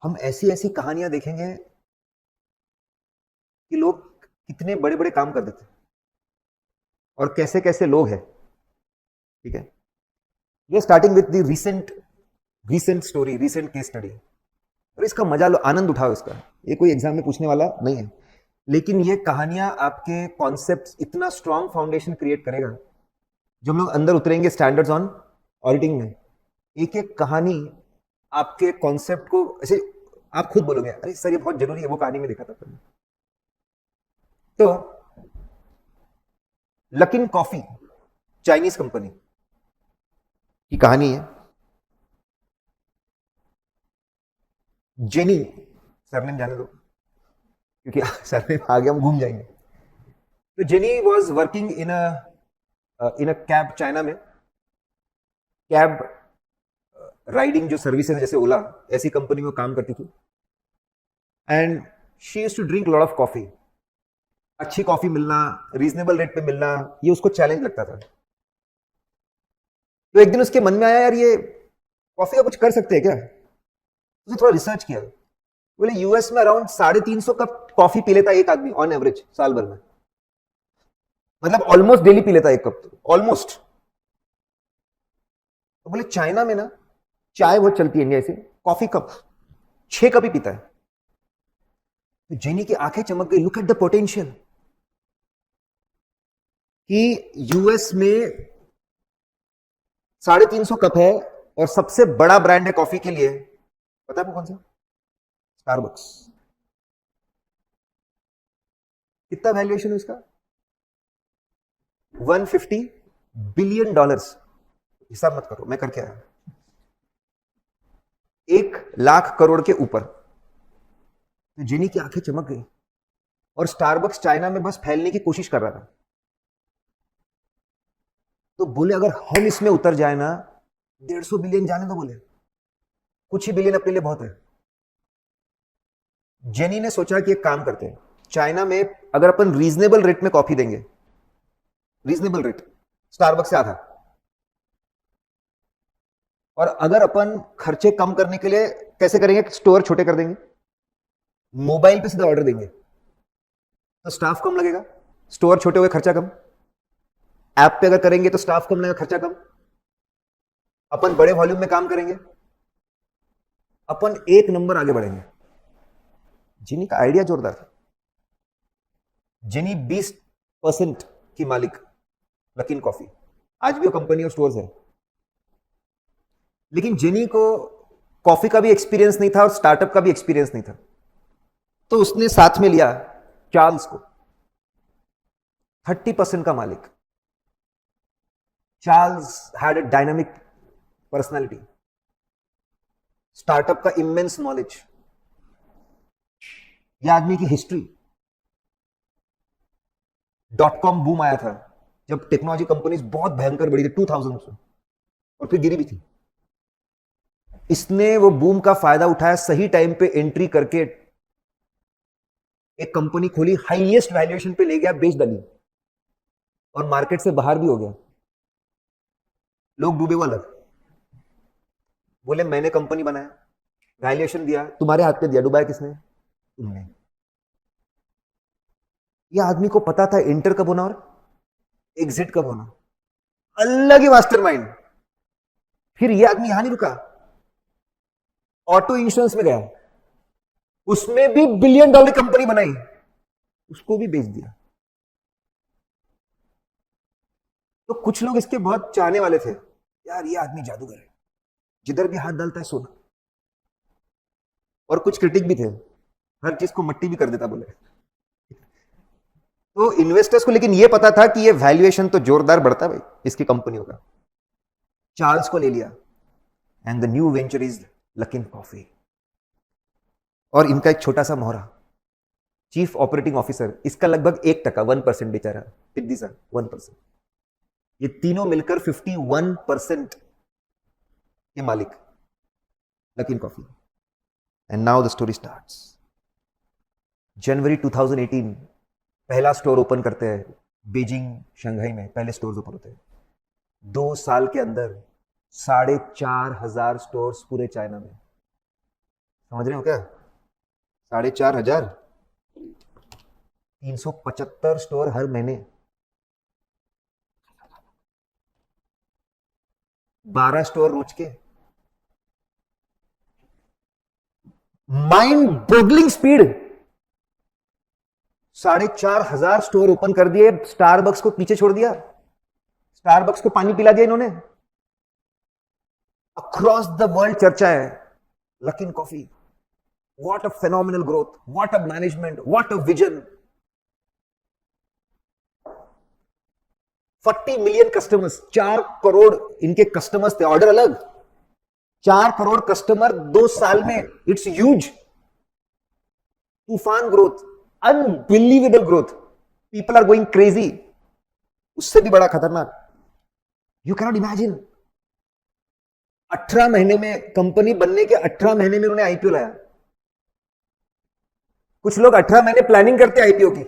हम ऐसी ऐसी कहानियां देखेंगे कि लोग कितने बड़े बड़े काम कर देते हैं और कैसे कैसे लोग हैं। ठीक है, ये starting with the recent story, recent case study. और इसका मजा लो, आनंद उठाओ इसका। ये कोई एग्जाम में पूछने वाला नहीं है, लेकिन ये कहानियां आपके कॉन्सेप्ट इतना स्ट्रांग फाउंडेशन क्रिएट करेगा। जो हम लोग अंदर उतरेंगे स्टैंडर्ड्स ऑन ऑडिटिंग में, एक एक कहानी आपके कॉन्सेप्ट को ऐसे आप खुद बोलोगे अरे सर ये बहुत जरूरी है, वो कहानी में देखा था पहले। तो लकिन कॉफी चाइनीज कंपनी की कहानी है। जेनी, सरनेम जाने दो क्योंकि सरनेम आ गया हम घूम जाएंगे। तो Jenny was working in a cab, China में कैब राइडिंग जो सर्विसेज जैसे ओला, ऐसी कंपनी में काम करती थी। And she used to drink lot of coffee. अच्छी कॉफी मिलना, रीजनेबल रेट पे मिलना, ये उसको चैलेंज लगता था। तो एक दिन उसके मन में आया यार ये कॉफी का कुछ कर सकते हैं क्या। उसने थोड़ा रिसर्च किया। बोले यूएस में अराउंड 350 कप कॉफी पी लेता है एक आदमी ऑन एवरेज साल भर में। मतलब ऑलमोस्ट डेली पी लेता है एक कप, ऑलमोस्ट। तो बोले चाइना में ना चाय बहुत चलती है इंडिया से, कॉफी कप 6 कप ही पीता है। तो जेनी की आंखें चमक गई, लुक एट द पोटेंशियल कि यूएस में 350 कप है और सबसे बड़ा ब्रांड है कॉफी के लिए, पता है वो कौन सा? स्टारबक्स। कितना वैल्यूएशन है उसका? $150 बिलियन। हिसाब मत करो, मैं करके आया, 1 लाख करोड़ के ऊपर। तो जेनी की आंखें चमक गई और स्टारबक्स चाइना में बस फैलने की कोशिश कर रहा था। तो बोले अगर हम इसमें उतर जाए ना, 150 बिलियन जाने दो, बोले कुछ ही बिलियन अपने लिए बहुत है। जेनी ने सोचा कि एक काम करते हैं, चाइना में अगर अपन रीजनेबल रेट में कॉफी देंगे, रीजनेबल रेट स्टारबक्स से आधा, और अगर अपन खर्चे कम करने के लिए कैसे करेंगे, स्टोर छोटे कर देंगे, मोबाइल पे सीधा ऑर्डर देंगे, तो स्टाफ कम लगेगा, स्टोर छोटे हुए खर्चा कम। ऐप पे अगर करेंगे तो स्टाफ कम लगेगा, खर्चा कम। अपन बड़े वॉल्यूम में काम करेंगे, अपन 1 नंबर आगे बढ़ेंगे। जिनी का आइडिया जोरदार था। जिनी 20% की मालिक लकिन कॉफी, आज भी वो कंपनी और स्टोर्स है। लेकिन जेनी को कॉफी का भी एक्सपीरियंस नहीं था और स्टार्टअप का भी एक्सपीरियंस नहीं था। तो उसने साथ में लिया चार्ल्स को, 30% का मालिक। Charles had a dynamic personality, startup का इमेंस नॉलेज। यह आदमी की हिस्ट्री, .com बूम आया था जब टेक्नोलॉजी कंपनीज बहुत भयंकर बढ़ी थी 2000 में, और फिर गिरी भी थी। इसने वो बूम का फायदा उठाया, सही टाइम पे एंट्री करके एक कंपनी खोली, हाईएस्ट वैल्यूएशन पे ले गया, बेच डाली और मार्केट से बाहर भी हो गया। लोग डूबे हुआ लग, बोले मैंने कंपनी बनाया, वैल्यूएशन दिया, तुम्हारे हाथ पे दिया, डुबाया किसने? तुमने। ये आदमी को पता था एंटर कब होना और एग्जिट कब होना, अलग ही मास्टरमाइंड। फिर ये आदमी यहां नहीं रुका, ऑटो इंश्योरेंस में गया, उसमें भी $1 बिलियन कंपनी बनाई, उसको भी बेच दिया। तो कुछ लोग इसके बहुत चाहने वाले थे, यार ये आदमी जादूगर है, जिधर भी हाथ डालता है सोना। और कुछ क्रिटिक भी थे, हर चीज को मट्टी भी कर देता, बोले। तो इन्वेस्टर्स को लेकिन ये पता था कि ये वैल्यूएशन तो जोरदार बढ़ता है भाई इसकी कंपनियों का। चार्ल्स को ले लिया, and the new venture is लकिन कॉफी। और इनका एक छोटा सा मोहरा, चीफ ऑपरेटिंग ऑफिसर, इसका लगभग 1%, 1% बेचारा, सिद्धि सा 1%। ये तीनों मिलकर 51% के मालिक Luckin Coffee. And now the story starts. जनवरी 2018 पहला स्टोर ओपन करते हैं बीजिंग, शंघाई में पहले स्टोर्स ओपन होते हैं। 2 साल के अंदर 4,500 स्टोर्स पूरे चाइना में। समझ रहे हो क्या? 4,500, 375 स्टोर हर महीने, 12 स्टोर रोज के, माइंड बोगलिंग स्पीड। 4,500 स्टोर ओपन कर दिए, स्टारबक्स को पीछे छोड़ दिया, स्टारबक्स को पानी पिला दिया इन्होंने। अक्रॉस द वर्ल्ड चर्चा है लकिन coffee. What a phenomenal growth, what a management, what a vision. 40 million customers, 4 crore इनके कस्टमर्स थे, ऑर्डर अलग। 4 करोड़ कस्टमर 2 साल में, इट्स ह्यूज। तूफान growth, unbelievable growth, people are going crazy. उससे भी बड़ा खतरनाक, यू कैनॉट इमेजिन, 18 महीने में, कंपनी बनने के 18 महीने में उन्होंने आईपीओ लाया। कुछ लोग 18 महीने प्लानिंग करते आईपीओ की,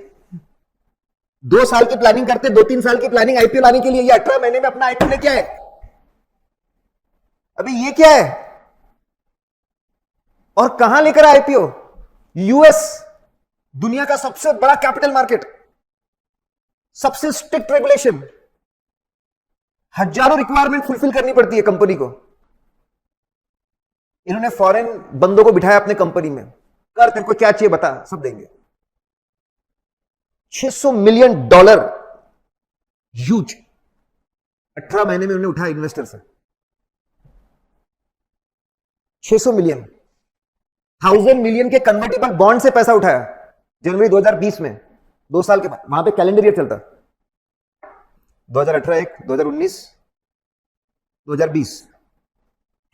2 साल की प्लानिंग करते, 2-3 साल की प्लानिंग आईपीओ लाने के लिए। ये 18 महीने में अपना आईपीओ लेके आए। अभी ये क्या है? और कहां लेकर आईपीओ? यूएस, दुनिया का सबसे बड़ा कैपिटल मार्केट, सबसे स्ट्रिक्ट रेगुलेशन, हजारों रिक्वायरमेंट फुलफिल करनी पड़ती है कंपनी को। इन्होंने फॉरेन बंदों को बिठाया अपने कंपनी में, कर तेरे को क्या चाहिए बता, सब देंगे। $600 मिलियन, ह्यूज। 18 महीने में उन्होंने उठाया इन्वेस्टर से 600 मिलियन। 1000 मिलियन के कन्वर्टेबल बॉन्ड से पैसा उठाया जनवरी 2020 में, 2 साल के बाद। वहां पे कैलेंडर ईयर चलता, 2018, 2019, 2020।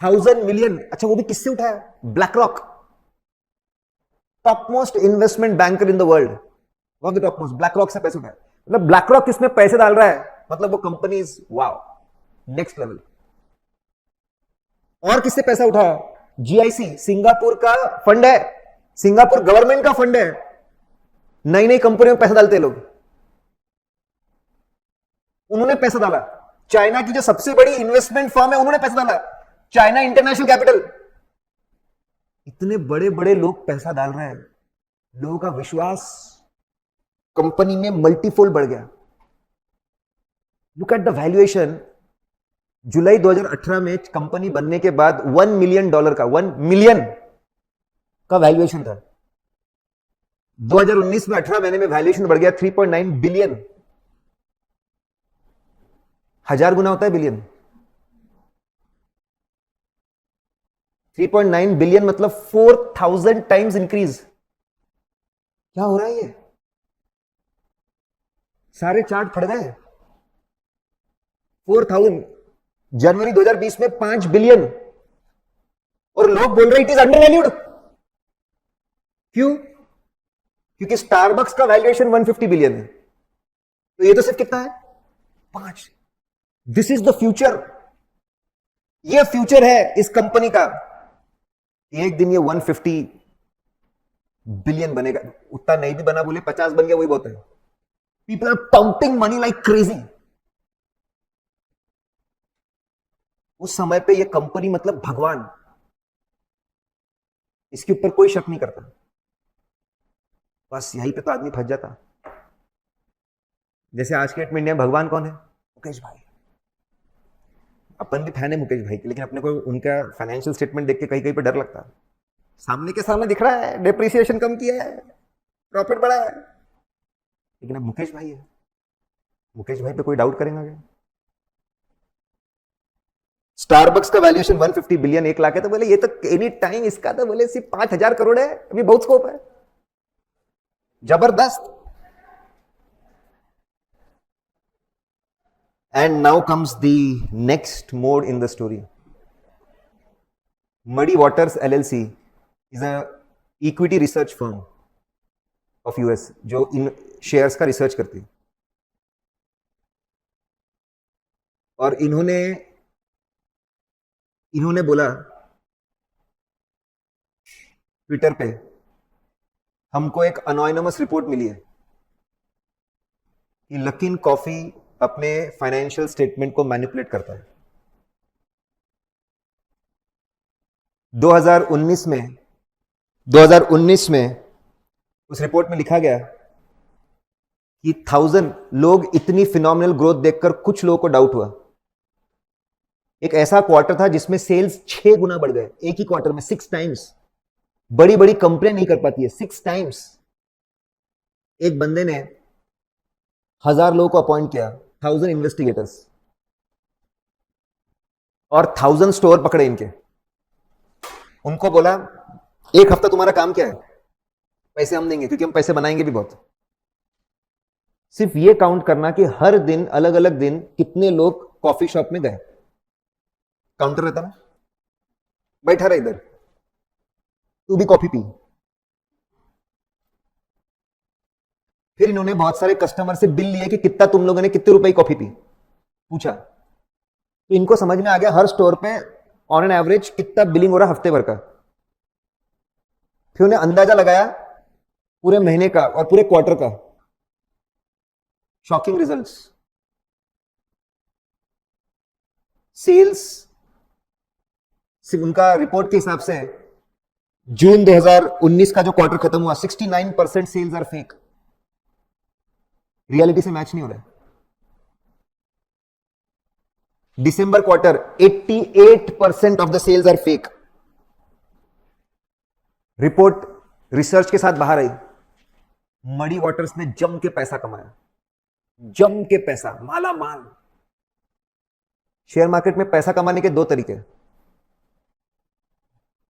1000 मिलियन, अच्छा वो भी किससे उठाया? Black rock, top most investment banker in the world, one of the top most. Black rock से पैसे उठाया, मतलब ब्लैक रॉक किसमें पैसे डाल रहा है, मतलब वो company is wow, next level. और किससे पैसा उठाया? जीआईसी, सिंगापुर का फंड है, सिंगापुर गवर्नमेंट का फंड है। नई नई कंपनियों में पैसा डालते लोग, उन्होंने पैसा डाला। चाइना की जो सबसे बड़ी इन्वेस्टमेंट फर्म है, उन्होंने पैसा डाला, चाइना इंटरनेशनल कैपिटल। इतने बड़े बड़े लोग पैसा डाल रहे हैं, लोगों का विश्वास कंपनी में मल्टीफोल्ड बढ़ गया। Look at the valuation. जुलाई 2018 में कंपनी बनने के बाद $1 मिलियन का, 1 मिलियन का वैल्यूएशन था। 2019 में 18 महीने में वैल्यूएशन बढ़ गया 3.9 बिलियन। 1000 गुना होता है बिलियन। 3.9 बिलियन मतलब 4000 टाइम्स इंक्रीज। क्या हो रहा है ये? सारे चार्ट फट गए। 4000, जनवरी 2020 में 5 बिलियन, और लोग बोल रहे इट इज अंडर वैल्यूड। क्यों? क्योंकि स्टारबक्स का वैल्यूएशन 150 बिलियन है, तो ये तो सिर्फ कितना है? 5। दिस इज द फ्यूचर, ये फ्यूचर है इस कंपनी का। एक दिन ये 150 बिलियन बनेगा, उतना नहीं भी बना, बोले 50 बन गया, वही बहुत है। People are pumping money like crazy. उस समय पे ये कंपनी मतलब भगवान, इसके ऊपर कोई शक नहीं करता। बस यहीं पे तो आदमी फंस जाता। जैसे आज के डेट में इंडिया में भगवान कौन है? मुकेश भाई। अपन भी फैन है मुकेश भाई के, लेकिन अपने को उनका फाइनेंशियल स्टेटमेंट देख के कहीं कहीं पे डर लगता है। सामने के सामने दिख रहा है डेप्रिसिएशन कम किया है, प्रॉफिट बढ़ा है, लेकिन अब मुकेश भाई है, मुकेश भाई पे कोई डाउट करेगा क्या? स्टारबक्स का वैल्यूएशन 150 बिलियन, 1 लाख है, तो बोले ये तो एनी टाइम, इसका तो बोले सिर्फ 5000 करोड़ है, अभी बहुत स्कोप है। जबरदस्त। And now comes the next mode in the story. Muddy Waters LLC is a equity research firm of US जो इन शेयर्स का रिसर्च करती है। और इन्होंने बोला ट्विटर पे, हमको एक अनोनिमस रिपोर्ट मिली है कि लकिन कॉफी अपने फाइनेंशियल स्टेटमेंट को मैनिपुलेट करता है। 2019 में 2019 में उस रिपोर्ट में लिखा गया कि 1000 लोग इतनी फिनोमिनल ग्रोथ देखकर कुछ लोगों को डाउट हुआ। एक ऐसा क्वार्टर था जिसमें सेल्स 6 गुना बढ़ गए, एक ही क्वार्टर में 6 टाइम्स। बड़ी बड़ी कंपनियां नहीं कर पाती है, 6 टाइम्स। एक बंदे ने 1000 लोगों को अपॉइंट किया, 1000 इन्वेस्टिगेटर्स, और 1000 स्टोर पकड़े इनके। उनको बोला, एक हफ्ता तुम्हारा काम क्या है? पैसे हम देंगे, क्योंकि हम पैसे बनाएंगे भी बहुत। सिर्फ ये काउंट करना कि हर दिन अलग अलग दिन कितने लोग कॉफी शॉप में गए। काउंटर रहता ना, बैठा रहा इधर, तू भी कॉफी पी। फिर इन्होंने बहुत सारे कस्टमर से बिल लिए कि कितना तुम लोगों ने कितने रुपए की कॉफी पी, पूछा। तो इनको समझ में आ गया हर स्टोर पे ऑन एन एवरेज कितना बिलिंग हो रहा हफ्ते भर का। फिर उन्हें अंदाजा लगाया पूरे महीने का और पूरे क्वार्टर का। Shocking results. सेल्स सिर्फ उनका रिपोर्ट के हिसाब से जून 2019 का जो क्वार्टर खत्म हुआ, 69% सेल्स आर फेक। रियलिटी से मैच नहीं हो रहा है। दिसंबर quarter 88% of the sales are fake. Report research के साथ बाहर आई। मडी वाटर्स ने जम के पैसा कमाया, जम के पैसा, माला माल। शेयर मार्केट में पैसा कमाने के 2 तरीके।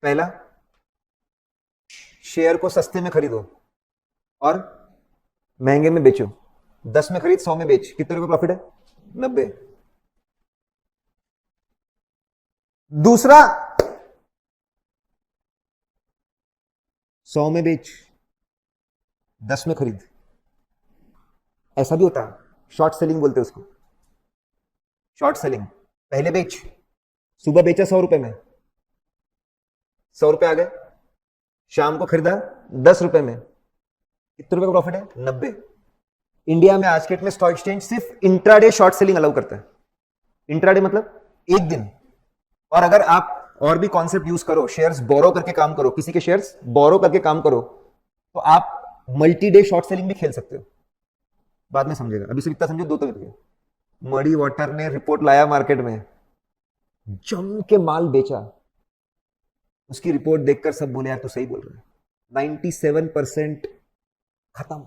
पहला, शेयर को सस्ते में खरीदो और महंगे में बेचो। 10 में खरीद, 100 में बेच। कितने रुपए प्रॉफिट है? 90। दूसरा, 100 में बेच, 10 में खरीद। ऐसा भी होता है, शॉर्ट सेलिंग बोलते हैं उसको। शॉर्ट सेलिंग, पहले बेच, सुबह बेचा 100 रुपए में, 100 रुपए आ गए। शाम को खरीदा 10 रुपए में, कितने रुपए का प्रॉफिट है? 90। इंडिया में आज के डेट में स्टॉक एक्सचेंज सिर्फ इंट्राडे शॉर्ट सेलिंग अलाउ करता है। इंट्राडे मतलब एक दिन। और अगर आप और भी कॉन्सेप्ट यूज करो, शेयर्स बोरो करके काम करो, किसी के शेयर्स बोरो करके काम करो, तो आप मल्टी डे शॉर्ट सेलिंग भी खेल सकते हो। बाद में समझेगा, अभी सिर्फ इतना समझो, 2 तरीके। मडी वाटर ने रिपोर्ट लाया मार्केट में, जम के माल बेचा। उसकी रिपोर्ट देखकर सब बोले यार तो सही बोल रहा है। 97% खत्म,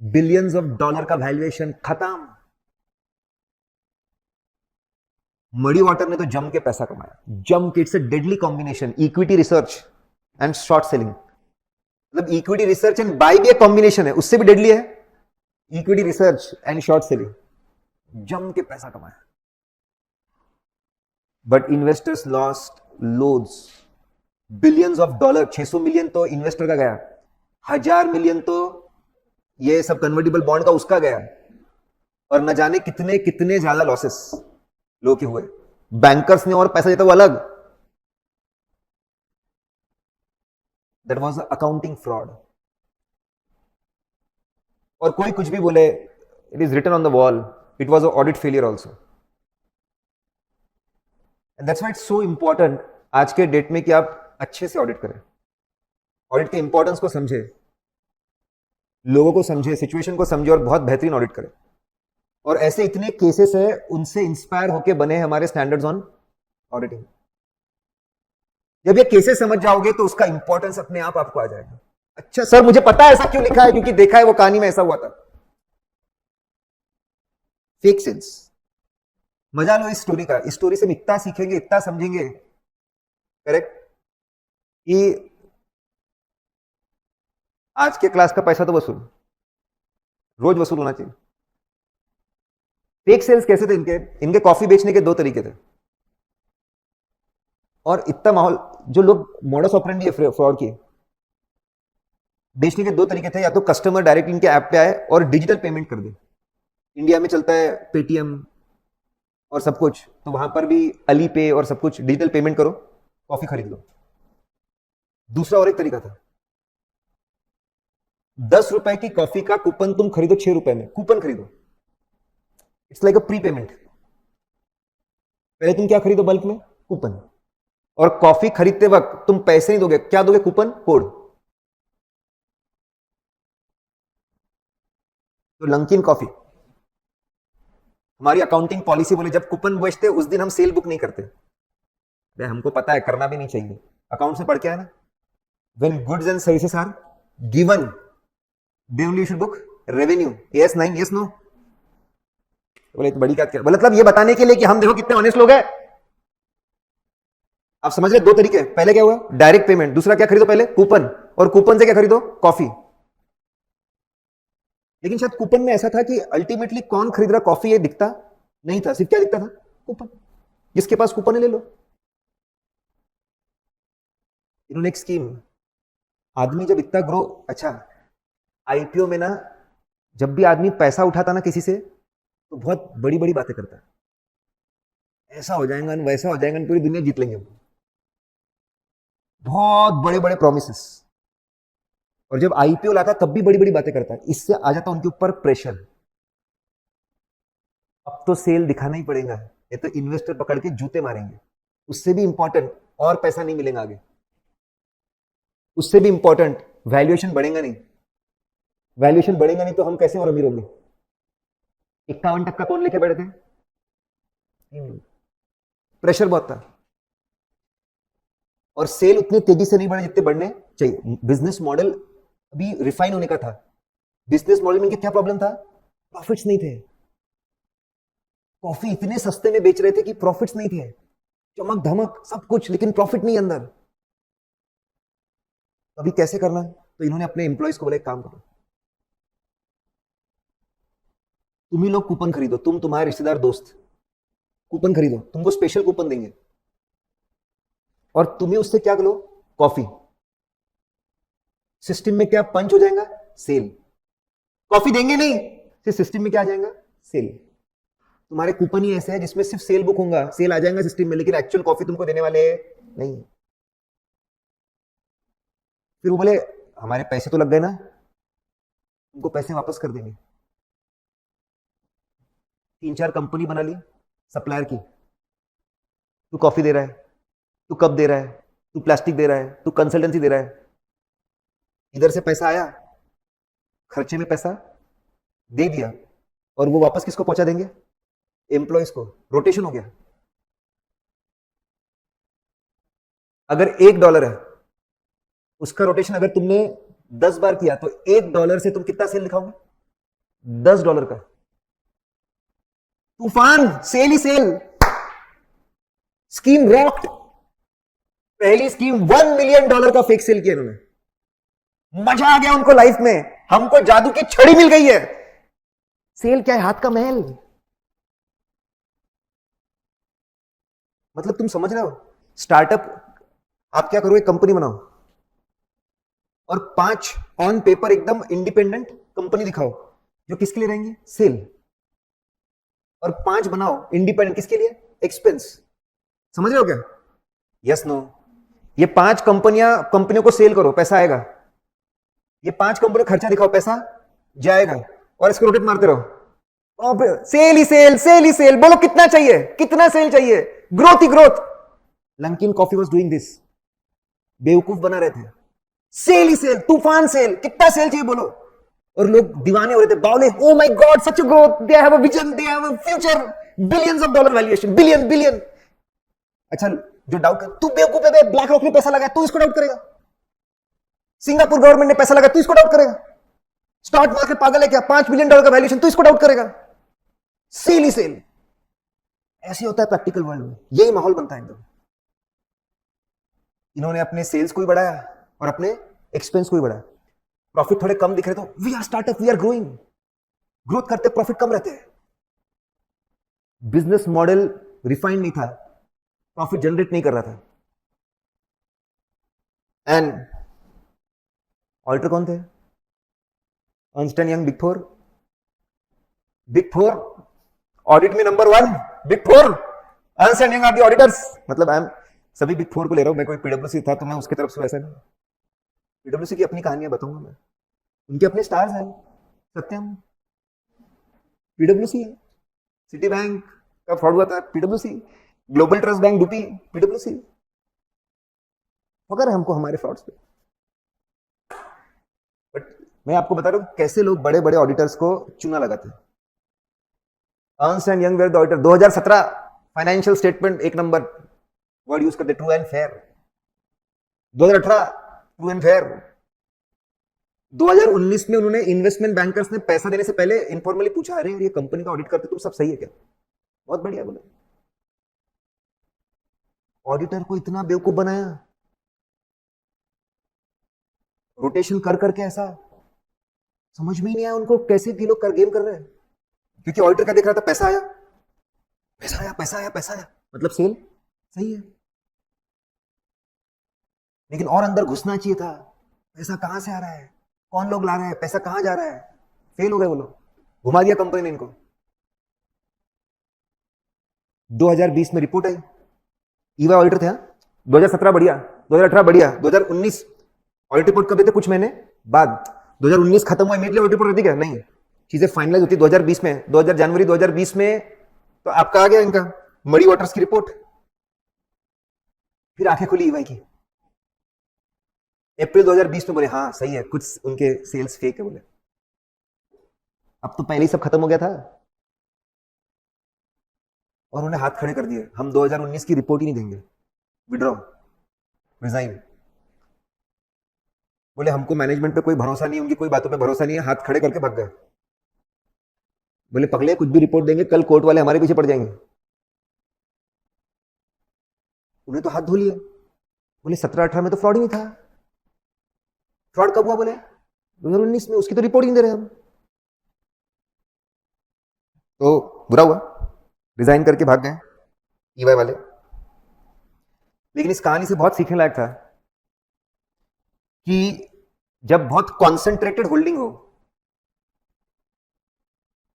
बिलियंस ऑफ डॉलर का वैल्यूएशन खत्म। मडी वाटर ने तो जम के पैसा कमाया, जम के। It's a deadly combination, equity research and short selling. मतलब इक्विटी रिसर्च एंड बाय भी एक कॉम्बिनेशन है, उससे भी डेडली है। Equity research and short selling, जम के पैसा कमाया। But investors lost loads, billions of dollar. 600 million तो इन्वेस्टर का गया, 1000 मिलियन तो ये सब कन्वर्टिबल बॉन्ड का उसका गया, और न जाने कितने कितने ज्यादा लॉसेस लोग के हुए। बैंकर्स ने और पैसा देता वो अलग। That was accounting fraud. और कोई कुछ भी बोले, it is written on the wall, it was a audit failure also. And that's why it's so important आज के डेट में कि आप अच्छे से ऑडिट करें, ऑडिट के इंपॉर्टेंस को समझे, लोगों को समझे, सिचुएशन को समझे, और बहुत बेहतरीन ऑडिट करें। और ऐसे इतने केसेस है, उनसे इंस्पायर होके बने हमारे स्टैंडर्ड्स ऑन ऑडिटिंग। जब ये केसेस समझ जाओगे तो उसका इंपॉर्टेंस अपने आप आपको आ जाएगा। अच्छा सर मुझे पता है ऐसा क्यों लिखा है, क्योंकि देखा है वो कहानी में ऐसा हुआ था। Fake sales. मजा लो इस स्टोरी का। इस स्टोरी से हम इतना सीखेंगे, इतना समझेंगे, करेक्ट, कि आज के क्लास का पैसा तो वसूल, रोज वसूल होना चाहिए। फेक सेल्स कैसे थे इनके कॉफी बेचने के 2 तरीके थे। और इतना माहौल, जो लोग मॉडस ऑपरेंडी है फ्रॉड की, बेचने के 2 तरीके थे। या तो कस्टमर डायरेक्ट इनके ऐप पे आए और डिजिटल पेमेंट कर दे। इंडिया में चलता है पेटीएम और सब कुछ, तो वहां पर भी अली पे और सब कुछ, डिजिटल पेमेंट करो, कॉफी खरीद लो। दूसरा और एक तरीका था, 10 रुपए की कॉफी का कूपन तुम खरीदो 6 रुपए में, कूपन खरीदो। It's like a pre payment. पहले तुम क्या खरीदो बल्क में? कूपन। और कॉफी खरीदते वक्त तुम पैसे नहीं दोगे, क्या दोगे? Coupon code. तो लंकिन कॉफी, हमारी अकाउंटिंग पॉलिसी बोले जब कूपन बेचते उस दिन हम सेल बुक नहीं करते। हमको पता है करना भी नहीं चाहिए, अकाउंट से पढ़ के है ना, when goods and services are given then only you should book revenue, yes 9 yes no। बोले तो बड़ी क्या मतलब ये बताने के लिए कि हम देखो कितने ऑनेस्ट लोग हैं। आप समझ रहे, दो तरीके, पहले क्या हुआ डायरेक्ट पेमेंट, दूसरा क्या खरीदो पहले कूपन, और कूपन से क्या खरीदो कॉफी। लेकिन शायद कूपन में ऐसा था कि अल्टीमेटली कौन खरीद रहा कॉफी ये दिखता नहीं था, सिर्फ क्या दिखता था कूपन, जिसके पास कूपन है ले लो। इन्होंने एक स्कीम, आदमी जब इतना ग्रो, अच्छा आईपीओ में ना जब भी आदमी पैसा उठाता ना किसी से तो बहुत बड़ी बड़ी बातें करता है, ऐसा हो जाएगा वैसा हो जाएगा, पूरी दुनिया जीत लेंगे, बहुत बड़े बड़े प्रोमिसेस। और जब आईपीओ लाता तब भी बड़ी बड़ी बातें करता है, इससे आ जाता उनके ऊपर प्रेशर, अब तो सेल दिखाना ही पड़ेगा, ये तो इन्वेस्टर पकड़ के जूते मारेंगे। उससे भी इंपॉर्टेंट और पैसा नहीं मिलेगा आगे, उससे भी इंपॉर्टेंट वैल्यूएशन बढ़ेगा नहीं, वैल्यूएशन बढ़ेगा नहीं तो हम कैसे और अमीर होंगे। 51% कौन लेके बैठे थे, प्रेशर बहुत था, और सेल उतनी तेजी से नहीं बढ़े जितने बढ़ने चाहिए। बिजनेस मॉडल अभी रिफाइन होने का था, बिजनेस मॉडल में क्या प्रॉब्लम था, प्रॉफिट्स नहीं थे, कॉफी इतने सस्ते में बेच रहे थे कि प्रॉफिट्स नहीं थे, चमक धमक सब कुछ लेकिन प्रॉफिट नहीं अंदर। अभी कैसे करना है, तो इन्होंने अपने एम्प्लॉयज को बोला एक काम करो, तुम ही लोग कूपन खरीदो, तुम तुम्हारे रिश्तेदार दोस्त कूपन खरीदो, तुमको स्पेशल कूपन देंगे, और तुम्हें उससे क्या करो कॉफी, सिस्टम में क्या पंच हो जाएगा सेल, कॉफी देंगे नहीं, सिर्फ सिस्टम में क्या आ जाएगा सेल। तुम्हारे कूपन ही ऐसे है जिसमें सिर्फ सेल बुक होगा, सेल आ जाएगा सिस्टम में, लेकिन एक्चुअल कॉफी तुमको देने वाले नहीं। फिर वो बोले हमारे पैसे तो लग गए ना, तुमको पैसे वापस कर देंगे। 3-4 कंपनी बना ली सप्लायर की, तू कॉफी दे रहा है, तू कप दे रहा है, तू प्लास्टिक दे रहा है, तू कंसल्टेंसी दे रहा है, इधर से पैसा आया, खर्चे में पैसा दे दिया, और वो वापस किसको पहुंचा देंगे, एम्प्लॉयज को, रोटेशन हो गया। अगर $1 है उसका रोटेशन अगर तुमने 10 बार किया तो $1 से तुम कितना सेल दिखाओगे, $10 का। तूफान सेल ही सेल, स्कीम रॉक्ड। पहली स्कीम $1 मिलियन का फेक सेल किया इन्होंने, मजा आ गया उनको लाइफ में, हमको जादू की छड़ी मिल गई है। सेल क्या है, हाथ का महल। मतलब तुम समझ रहे हो, स्टार्टअप आप क्या करोगे, कंपनी बनाओ और 5 ऑन पेपर एकदम इंडिपेंडेंट कंपनी दिखाओ जो किसके लिए रहेंगी, सेल, और 5 बनाओ इंडिपेंडेंट किसके लिए, एक्सपेंस। समझ रहे हो क्या, यस नो। ये 5 कंपनियों को सेल करो, पैसा आएगा, ये 5 कंपनियों खर्चा दिखाओ, पैसा जाएगा, और इसको रोटेट मारते रहो, सेल ही सेल, सेल ही सेल। बोलो कितना चाहिए, कितना सेल चाहिए, ग्रोथ ही growth. Luckin Coffee was doing this, बेवकूफ बना रहे थे, सेल ही सेल, तूफान सेल, कितना सेल चाहिए बोलो, और लोग दीवाने हो रहे थे, बावले, oh my God such a growth, they have a vision, they have a future, billions of dollar valuation, billion billion. अच्छा जो डाउट कर, तू बेवकूफ है, ब्लैक रॉक में पैसा लगाया, तू इसको डाउट करेगा, सिंगापुर गवर्नमेंट ने पैसा लगाया, तू इसको डाउट करेगा, स्टॉक मार्केट पागल है क्या, $5 बिलियन का वैल्यूएशन, तू इसको डाउट करेगा, सेल ही सेल। ऐसे होता है प्रैक्टिकल वर्ल्ड में, यही माहौल बनता है एकदम। इन्होंने अपने सेल्स को भी बढ़ाया और अपने एक्सपेंस को भी बढ़ाया, प्रॉफिट थोड़े कम दिख रहे तो we are startup, we are growing, growth करते प्रॉफिट कम रहते हैं। बिजनेस मॉडल रिफाइंड नहीं था, प्रॉफिट जनरेट नहीं कर रहा था। एंड ऑडिटर कौन थे, Ernst and Young, big four audit में number 1 big four, Ernst and Young are the auditors. मतलब आई एम सभी बिग फोर को ले रहा हूं, मैं कोई पीडब्ल्यूसी था तो मैं उसकी तरफ से वैसा नहीं, पीडब्ल्यूसी की अपनी कहानियां बताऊंगा मैं, उनके अपने स्टार्स हैं, सत्यम पीडब्ल्यूसी है, सिटी बैंक का फ्रॉड हुआ था पीडब्ल्यूसी, ग्लोबल ट्रस्ट बैंक डूपी पीडब्ल्यूसी, फकर है हमको हमारे फ्रॉड्स पे। बट मैं आपको बता रहा हूं कैसे लोग बड़े बड़े ऑडिटर्स को चूना लगाते हैं। Ernst and Young were the auditor 2017 financial statement एक नंबर वर्ड यूज करते, true and fair. 2018 true and fair. 2019 में उन्होंने इन्वेस्टमेंट बैंकर्स ने पैसा देने से पहले इनफॉर्मली पूछा, अरे ये कंपनी का ऑडिट करते तुम सब सही है क्या? बहुत बढ़िया बोले। ऑडिटर को इतना बेवकूफ बनाया, रोटेशन कर करके, ऐसा समझ में ही नहीं आया उनको कैसे भी लोग कर गेम कर रहे हैं। क्योंकि ऑडिटर क्या देख रहा था, पैसा आया पैसा आया पैसा आया पैसा आया, मतलब सेल सही है। लेकिन और अंदर घुसना चाहिए था, पैसा कहां से आ रहा है, कौन लोग ला रहे हैं, पैसा कहां जा रहा है। फेल हो गए वो लोग, घुमा दिया कंपनी ने इनको। 2020 में रिपोर्ट आई, ईवा ऑडिटर थे। 2017 बढ़िया, 2018 बढ़िया, 2019 ऑडिट रिपोर्ट कब देते? कुछ महीने बाद। 2019 खत्म हुआ, इमीडिएटली ऑडिट रिपोर्ट रहती क्या? नहीं, चीजें फाइनलाइज होती 2020 में। 2000 जनवरी 2020 में तो आपका आ गया इनका मरी वाटर्स की रिपोर्ट। फिर आंखें खुली ईवाई की। अप्रैल 2020 में बोले हाँ सही है, कुछ उनके सेल्स फेक है बोले। अब तो पहले ही सब खत्म हो गया था और उन्होंने हाथ खड़े कर दिए, हम 2019 की रिपोर्ट ही नहीं देंगे, विड्रॉ, रिजाइन। बोले हमको मैनेजमेंट पे कोई भरोसा नहीं, उनकी कोई बातों पे भरोसा नहीं है, हाथ खड़े करके भाग गए। बोले पगले कुछ भी रिपोर्ट देंगे कल कोर्ट वाले हमारे पीछे पड़ जाएंगे। उन्हें तो हाथ धो लिया। बोले 17-18 में तो फ्रॉड ही नहीं था। फ्रॉड कब हुआ? बोले 2019 में, उसकी तो रिपोर्ट ही नहीं दे रहे हम। तो बुरा हुआ, रिजाइन करके भाग गए ईवाई वाले। लेकिन इस कहानी से बहुत सीखने लायक था कि जब बहुत कॉन्सेंट्रेटेड होल्डिंग हो,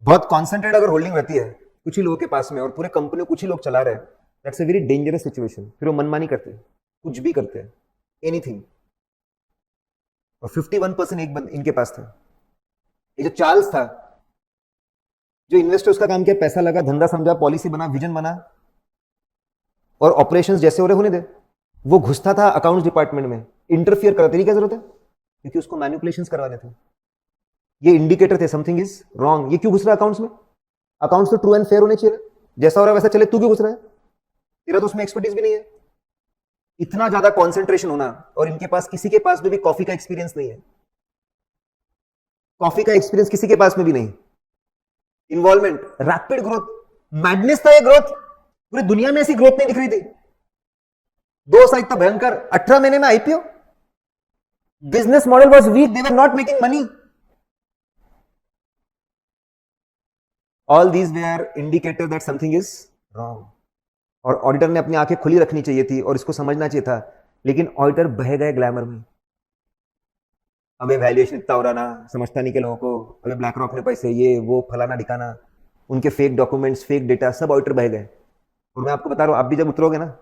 बहुत कॉन्सेंट्रेट अगर होल्डिंग रहती है कुछ ही लोगों के पास में और पूरे कंपनी कुछ ही लोग चला रहे हैं, that's a very dangerous situation. फिर वो मनमानी करते हैं, कुछ भी करते हैं, एनीथिंग। और 51% एक इनके पास था। ये जो चार्ल्स था, जो इन्वेस्टर्स का काम किया, पैसा लगा, धंधा समझा, पॉलिसी बना, विजन बना और ऑपरेशंस जैसे हो रहे होने दे। वो घुसता था अकाउंट्स डिपार्टमेंट में, इंटरफियर करता था। क्या जरूरत है? क्योंकि उसको मैनिपुलेशंस करवाने थे। ये इंडिकेटर थे समथिंग इज रॉन्ग। ये क्यों घुस रहा है अकाउंट्स में? अकाउंट्स तो ट्रू एंड फेयर होने चाहिए, जैसा हो रहा है वैसा चले, तू क्यों घुस रहा है? तेरा तो उसमें एक्सपर्टीज भी नहीं है। इतना ज्यादा कॉन्सेंट्रेशन होना, और इनके पास किसी के पास में भी कॉफी का एक्सपीरियंस नहीं है। कॉफी का एक्सपीरियंस किसी के पास में भी नहीं। इन्वॉल्वमेंट, रैपिड ग्रोथ, मैडनेस था ये ग्रोथ। पूरी दुनिया में ऐसी ग्रोथ नहीं दिख रही थी। 2 साल तक भयंकर, 18 महीने में IPO. Business model was weak, they were not making money. All these were indicator that something is wrong. और ऑडिटर ने अपनी आंखें खुली रखनी चाहिए थी और इसको समझना चाहिए था। लेकिन ऑडिटर बह गए ग्लैमर में। अबे वैल्यूएशन इतना हो रहा ना, समझता नहीं के लोगों को, अबे ब्लैक रॉक ने पैसे, ये वो फलाना दिखाना, उनके फेक डॉक्यूमेंट्स, फेक डेटा, सब ऑडिटर बह गए। और मैं आपको बता रहा हूं, आप भी जब उतरोगे ना,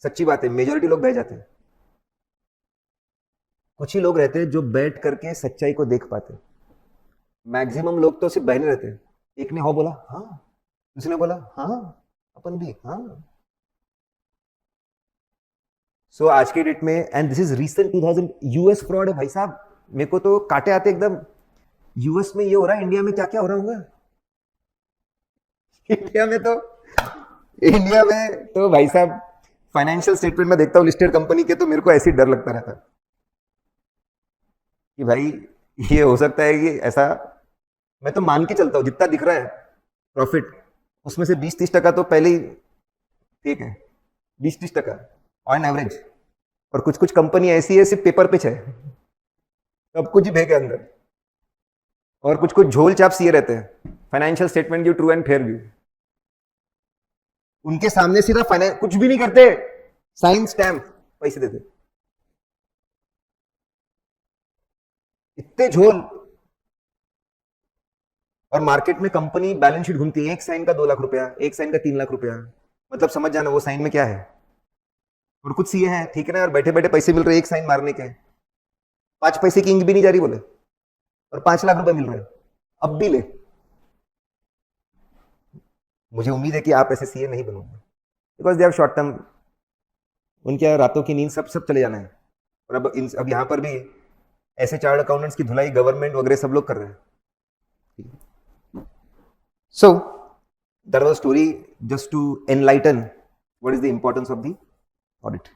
सच्ची बात है, मेजोरिटी लोग बह जाते हैं। कुछ ही लोग रहते हैं जो बैठ करके सच्चाई को देख पाते। मैक्सिमम लोग तो सिर्फ बहने रहते हैं। एक ने हाँ बोला, हाँ, दूसरे ने बोला हाँ, अपन भी हाँ। सो आज के डेट में, and this is recent 2000, US fraud है भाई साहब। मेरे को तो काटे आते एकदम। यूएस में ये हो रहा है, इंडिया में क्या क्या हो रहा होगा। इंडिया में तो भाई साहब फाइनेंशियल स्टेटमेंट में देखता हूँ लिस्टेड कंपनी के, तो मेरे को ऐसी डर लगता रहता है कि भाई ये हो सकता है कि ऐसा। मैं तो मान के चलता हूँ जितना दिख रहा है प्रॉफिट, उसमें से 20-30% तो पहले ही ठीक है, 20-30% ऑन एवरेज। और कुछ कुछ कंपनी ऐसी है सिर्फ पेपर पिच है, सब कुछ ही भेगे अंदर। और कुछ कुछ झोल चाप सीए रहते हैं, फाइनेंशियल स्टेटमेंट की ट्रू एंड फेयर व्यू। उनके सामने सीधा फाइनेंस कुछ भी नहीं करते, साइन स्टैम्प, पैसे देते। इतने झोल। और मार्केट में कंपनी बैलेंस शीट घूमती है, एक साइन का 2 लाख रुपया, एक साइन का 3 लाख रुपया। मतलब समझ जाना वो साइन में क्या है। और कुछ सीए है, ठीक है ना, और बैठे बैठे पैसे मिल रहे एक साइन मारने के, 5 पैसे की इंक भी नहीं जा रही बोले, और 5 लाख रुपए मिल रहे हैं। अब भी ले। मुझे उम्मीद है कि आप ऐसे सीए नहीं बनोगे, because they have short term उनके रातों की नींद सब चले जाना है। और अब यहाँ पर भी ऐसे चार्ट अकाउंटेंट्स की धुलाई गवर्नमेंट वगैरह सब लोग कर रहे हैं। So that was story just to enlighten what is the importance of the audit.